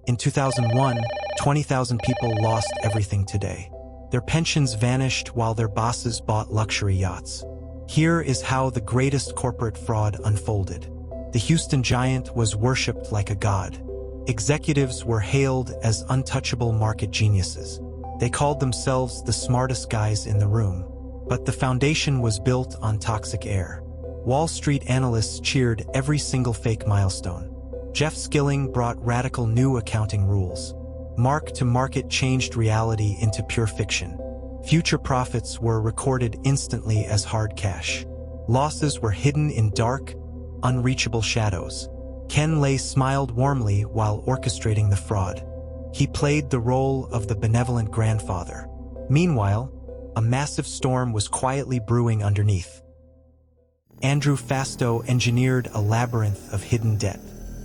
In 2001, 20,000 people lost everything today. Their pensions vanished while their bosses bought luxury yachts. Here is how the greatest corporate fraud unfolded. The Houston giant was worshipped like a god. Executives were hailed as untouchable market geniuses. They called themselves the smartest guys in the room. But the foundation was built on toxic air. Wall Street analysts cheered every single fake milestone. Jeff Skilling brought radical new accounting rules. Mark-to-market changed reality into pure fiction. Future profits were recorded instantly as hard cash. Losses were hidden in dark, unreachable shadows. Ken Lay smiled warmly while orchestrating the fraud. He played the role of the benevolent grandfather. Meanwhile, a massive storm was quietly brewing underneath. Andrew Fastow engineered a labyrinth of hidden debt.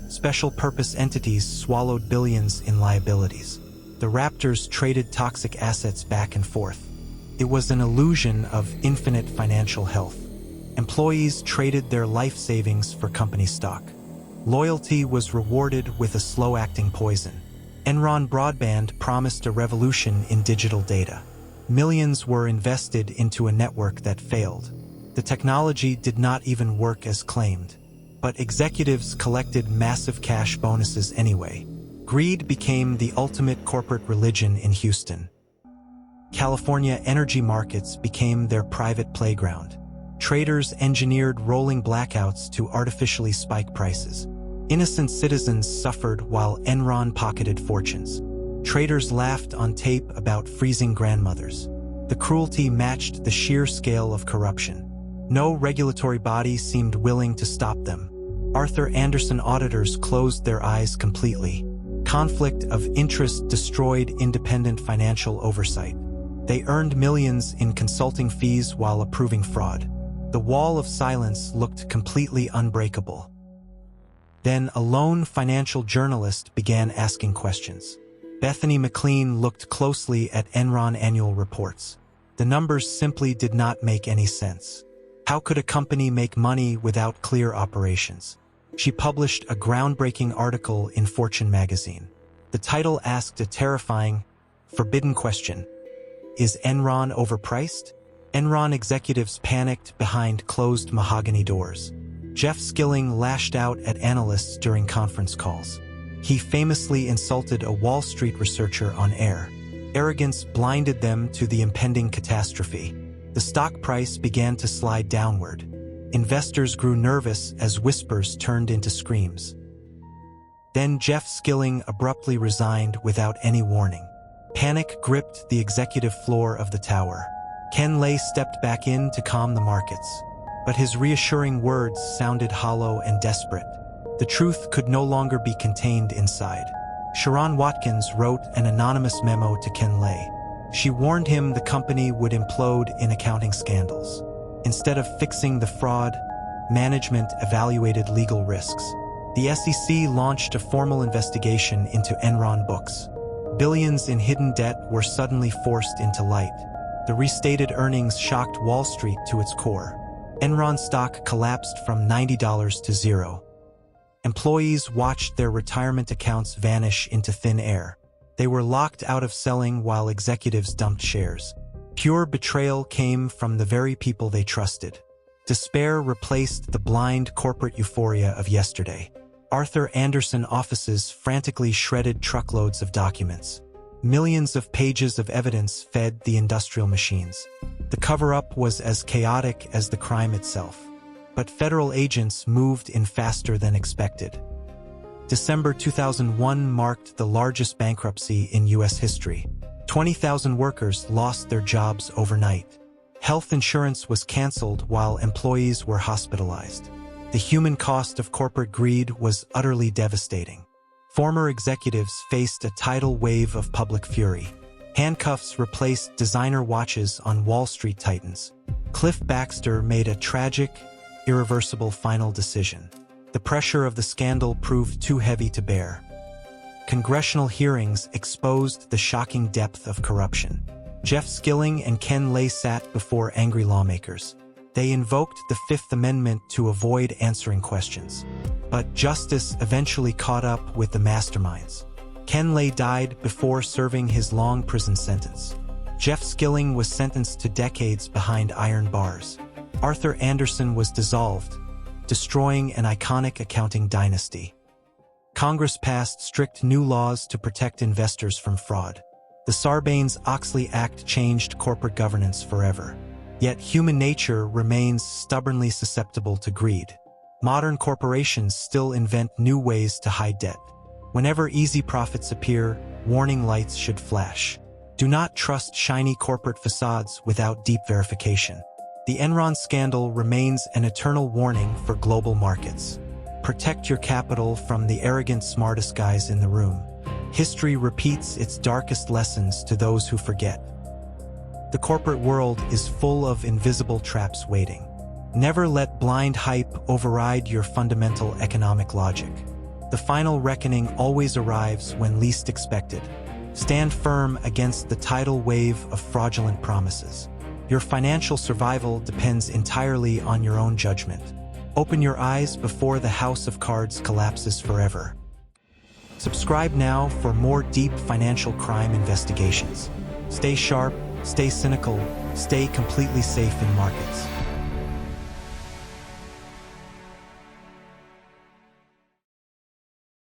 Special-purpose entities swallowed billions in liabilities. The Raptors traded toxic assets back and forth. It was an illusion of infinite financial health. Employees traded their life savings for company stock. Loyalty was rewarded with a slow-acting poison. Enron broadband promised a revolution in digital data. Millions were invested into a network that failed. The technology did not even work as claimed. But executives collected massive cash bonuses anyway. Greed became the ultimate corporate religion in Houston. California energy markets became their private playground. Traders engineered rolling blackouts to artificially spike prices. Innocent citizens suffered while Enron pocketed fortunes. Traders laughed on tape about freezing grandmothers. The cruelty matched the sheer scale of corruption. No regulatory body seemed willing to stop them. Arthur Andersen auditors closed their eyes completely. Conflict of interest destroyed independent financial oversight. They earned millions in consulting fees while approving fraud. The wall of silence looked completely unbreakable. Then a lone financial journalist began asking questions. Bethany McLean looked closely at Enron annual reports. The numbers simply did not make any sense. How could a company make money without clear operations? She published a groundbreaking article in Fortune magazine. The title asked a terrifying, forbidden question. Is Enron overpriced? Enron executives panicked behind closed mahogany doors. Jeff Skilling lashed out at analysts during conference calls. He famously insulted a Wall Street researcher on air. Arrogance blinded them to the impending catastrophe. The stock price began to slide downward. Investors grew nervous as whispers turned into screams. Then Jeff Skilling abruptly resigned without any warning. Panic gripped the executive floor of the tower. Ken Lay stepped back in to calm the markets. But his reassuring words sounded hollow and desperate. The truth could no longer be contained inside. Sharon Watkins wrote an anonymous memo to Ken Lay. She warned him the company would implode in accounting scandals. Instead of fixing the fraud, management evaluated legal risks. The SEC launched a formal investigation into Enron books. Billions in hidden debt were suddenly forced into light. The restated earnings shocked Wall Street to its core. Enron stock collapsed from $90 to zero. Employees watched their retirement accounts vanish into thin air. They were locked out of selling while executives dumped shares. Pure betrayal came from the very people they trusted. Despair replaced the blind corporate euphoria of yesterday. Arthur Andersen offices frantically shredded truckloads of documents. Millions of pages of evidence fed the industrial machines. The cover-up was as chaotic as the crime itself. But federal agents moved in faster than expected. December 2001 marked the largest bankruptcy in U.S. history. 20,000 workers lost their jobs overnight. Health insurance was canceled while employees were hospitalized. The human cost of corporate greed was utterly devastating. Former executives faced a tidal wave of public fury. Handcuffs replaced designer watches on Wall Street titans. Cliff Baxter made a tragic, irreversible final decision. The pressure of the scandal proved too heavy to bear. Congressional hearings exposed the shocking depth of corruption. Jeff Skilling and Ken Lay sat before angry lawmakers. They invoked the Fifth Amendment to avoid answering questions. But justice eventually caught up with the masterminds. Ken Lay died before serving his long prison sentence. Jeff Skilling was sentenced to decades behind iron bars. Arthur Andersen was dissolved, destroying an iconic accounting dynasty. Congress passed strict new laws to protect investors from fraud. The Sarbanes-Oxley Act changed corporate governance forever. Yet human nature remains stubbornly susceptible to greed. Modern corporations still invent new ways to hide debt. Whenever easy profits appear, warning lights should flash. Do not trust shiny corporate facades without deep verification. The Enron scandal remains an eternal warning for global markets. Protect your capital from the arrogant smartest guys in the room. History repeats its darkest lessons to those who forget. The corporate world is full of invisible traps waiting. Never let blind hype override your fundamental economic logic. The final reckoning always arrives when least expected. Stand firm against the tidal wave of fraudulent promises. Your financial survival depends entirely on your own judgment. Open your eyes before the house of cards collapses forever. Subscribe now for more deep financial crime investigations. Stay sharp, stay cynical, stay completely safe in markets.